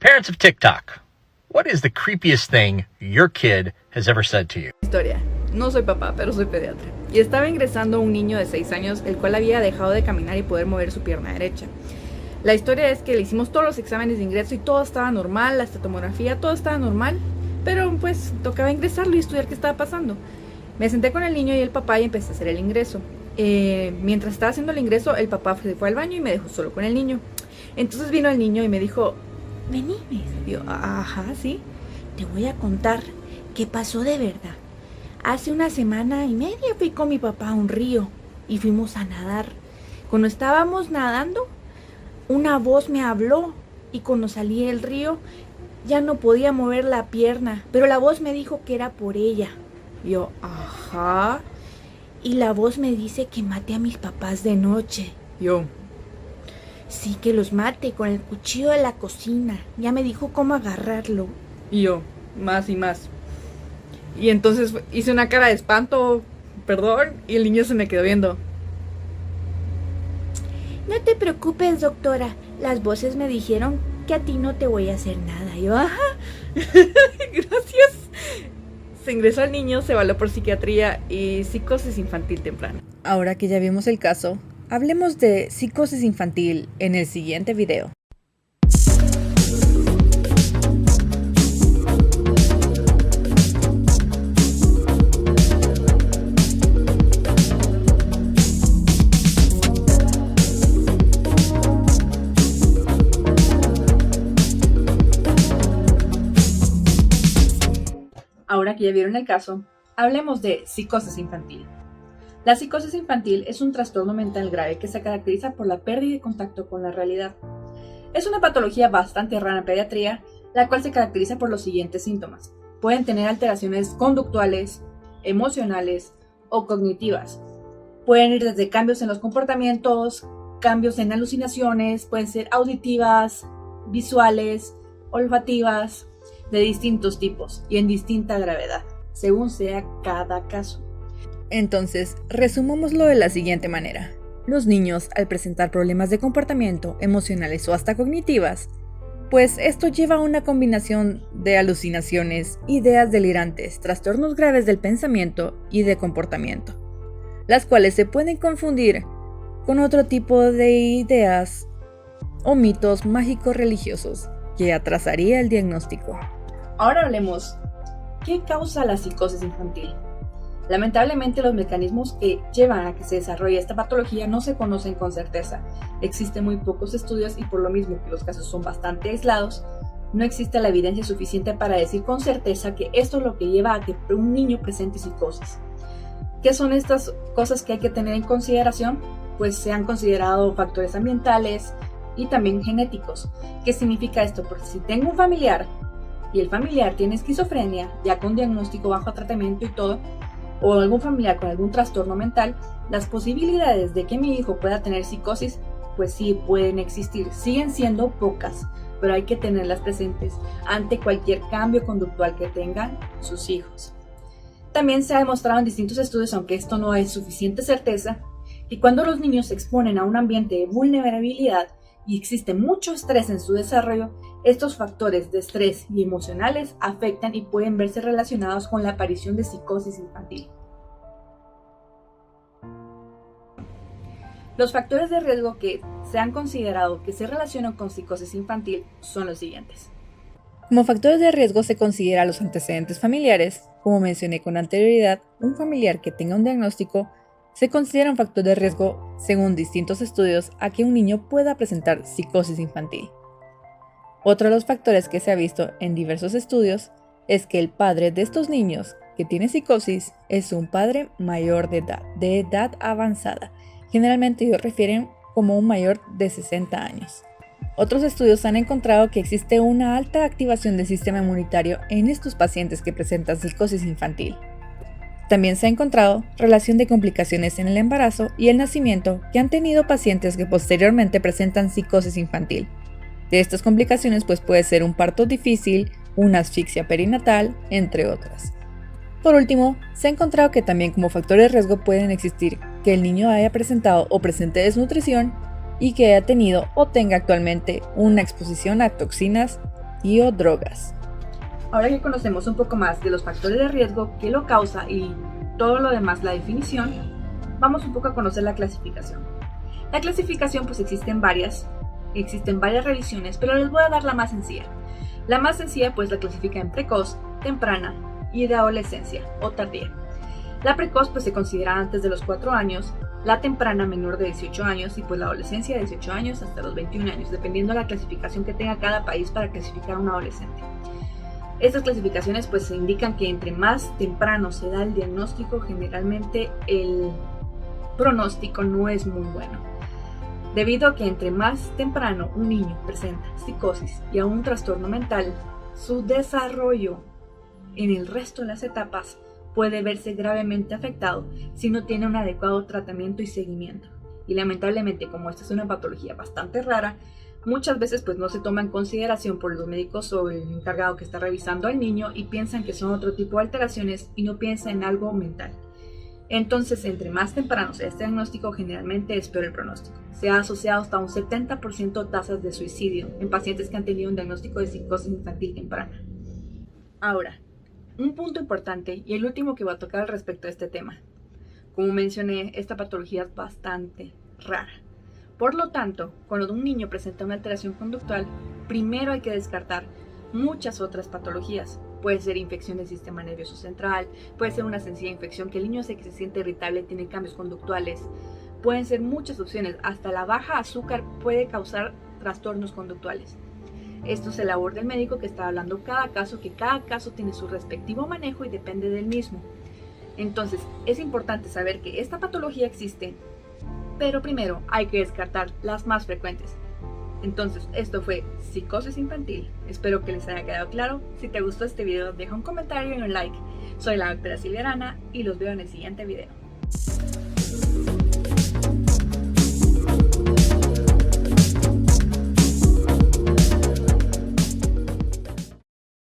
Parents of TikTok, what is the creepiest thing your kid has ever said to you? Historia. No soy papá, pero soy pediatra. Y estaba ingresando un niño de 6 años, el cual había dejado de caminar y poder mover su pierna derecha. La historia es que le hicimos todos los exámenes de ingreso y todo estaba normal, la tomografía, todo estaba normal. Pero pues tocaba ingresarlo y estudiar qué estaba pasando. Me senté con el niño y el papá y empecé a hacer el ingreso. Mientras estaba haciendo el ingreso, el papá se fue al baño y me dejó solo con el niño. Entonces vino el niño y me dijo, vení, me dijo, ajá, sí, te voy a contar qué pasó de verdad. Hace 1 semana y media fui con mi papá a un río y fuimos a nadar. Cuando estábamos nadando, una voz me habló y cuando salí del río ya no podía mover la pierna, pero la voz me dijo que era por ella. Yo, ajá. Y la voz me dice que mate a mis papás de noche. Yo, sí, que los mate con el cuchillo de la cocina. Ya me dijo cómo agarrarlo. Y yo, más y más. Y entonces hice una cara de espanto, perdón, y el niño se me quedó viendo. No te preocupes, doctora. Las voces me dijeron que a ti no te voy a hacer nada. Yo, ajá. Gracias. Se ingresó al niño, se evaluó por psiquiatría y psicosis infantil temprana. Ahora que ya vimos el caso, hablemos de psicosis infantil en el siguiente video. Ahora que ya vieron el caso, hablemos de psicosis infantil. La psicosis infantil es un trastorno mental grave que se caracteriza por la pérdida de contacto con la realidad. Es una patología bastante rara en pediatría, la cual se caracteriza por los siguientes síntomas. Pueden tener alteraciones conductuales, emocionales o cognitivas. Pueden ir desde cambios en los comportamientos, cambios en alucinaciones, pueden ser auditivas, visuales, olfativas, de distintos tipos y en distinta gravedad, según sea cada caso. Entonces, resumámoslo de la siguiente manera. Los niños, al presentar problemas de comportamiento, emocionales o hasta cognitivas, pues esto lleva a una combinación de alucinaciones, ideas delirantes, trastornos graves del pensamiento y de comportamiento, las cuales se pueden confundir con otro tipo de ideas o mitos mágicos religiosos que atrasaría el diagnóstico. Ahora hablemos, ¿qué causa la psicosis infantil? Lamentablemente los mecanismos que llevan a que se desarrolle esta patología no se conocen con certeza. Existen muy pocos estudios y por lo mismo que los casos son bastante aislados, no existe la evidencia suficiente para decir con certeza que esto es lo que lleva a que un niño presente psicosis. ¿Qué son estas cosas que hay que tener en consideración? Pues se han considerado factores ambientales y también genéticos. ¿Qué significa esto? Porque si tengo un familiar y el familiar tiene esquizofrenia, ya con diagnóstico bajo tratamiento y todo, o algún familiar con algún trastorno mental, las posibilidades de que mi hijo pueda tener psicosis, pues sí pueden existir, siguen siendo pocas, pero hay que tenerlas presentes ante cualquier cambio conductual que tengan sus hijos. También se ha demostrado en distintos estudios, aunque esto no es suficiente certeza, que cuando los niños se exponen a un ambiente de vulnerabilidad y existe mucho estrés en su desarrollo, estos factores de estrés y emocionales afectan y pueden verse relacionados con la aparición de psicosis infantil. Los factores de riesgo que se han considerado que se relacionan con psicosis infantil son los siguientes. Como factores de riesgo se considera los antecedentes familiares. Como mencioné con anterioridad, un familiar que tenga un diagnóstico se considera un factor de riesgo, según distintos estudios, a que un niño pueda presentar psicosis infantil. Otro de los factores que se ha visto en diversos estudios es que el padre de estos niños que tiene psicosis es un padre mayor de edad avanzada. Generalmente ellos refieren como un mayor de 60 años. Otros estudios han encontrado que existe una alta activación del sistema inmunitario en estos pacientes que presentan psicosis infantil. También se ha encontrado relación de complicaciones en el embarazo y el nacimiento que han tenido pacientes que posteriormente presentan psicosis infantil. De estas complicaciones pues puede ser un parto difícil, una asfixia perinatal, entre otras. Por último, se ha encontrado que también como factores de riesgo pueden existir que el niño haya presentado o presente desnutrición y que haya tenido o tenga actualmente una exposición a toxinas y o drogas. Ahora que conocemos un poco más de los factores de riesgo, qué lo causa y todo lo demás, la definición, vamos un poco a conocer la clasificación. La clasificación pues existen varias revisiones, pero les voy a dar la más sencilla. La más sencilla pues la clasifica en precoz, temprana y de adolescencia o tardía. La precoz pues se considera antes de los 4 años, la temprana menor de 18 años y pues la adolescencia de 18 años hasta los 21 años, dependiendo de la clasificación que tenga cada país para clasificar a un adolescente. Estas clasificaciones pues se indican que entre más temprano se da el diagnóstico, generalmente el pronóstico no es muy bueno. Debido a que entre más temprano un niño presenta psicosis y a un trastorno mental, su desarrollo en el resto de las etapas puede verse gravemente afectado si no tiene un adecuado tratamiento y seguimiento. Y lamentablemente, como esta es una patología bastante rara, muchas veces pues no se toma en consideración por los médicos o el encargado que está revisando al niño y piensan que son otro tipo de alteraciones y no piensan en algo mental. Entonces, entre más temprano sea este diagnóstico, generalmente es peor el pronóstico. Se ha asociado hasta un 70% tasas de suicidio en pacientes que han tenido un diagnóstico de psicosis infantil temprana. Ahora, un punto importante y el último que voy a tocar al respecto de este tema. Como mencioné, esta patología es bastante rara. Por lo tanto, cuando un niño presenta una alteración conductual, primero hay que descartar muchas otras patologías. Puede ser infección del sistema nervioso central, puede ser una sencilla infección que el niño se siente irritable, tiene cambios conductuales. Pueden ser muchas opciones, hasta la baja azúcar puede causar trastornos conductuales. Esto se labor del médico que está hablando cada caso, que cada caso tiene su respectivo manejo y depende del mismo. Entonces, es importante saber que esta patología existe, pero primero hay que descartar las más frecuentes. Entonces, esto fue psicosis infantil. Espero que les haya quedado claro. Si te gustó este video, deja un comentario y un like. Soy la doctora Silvia Arana y los veo en el siguiente video.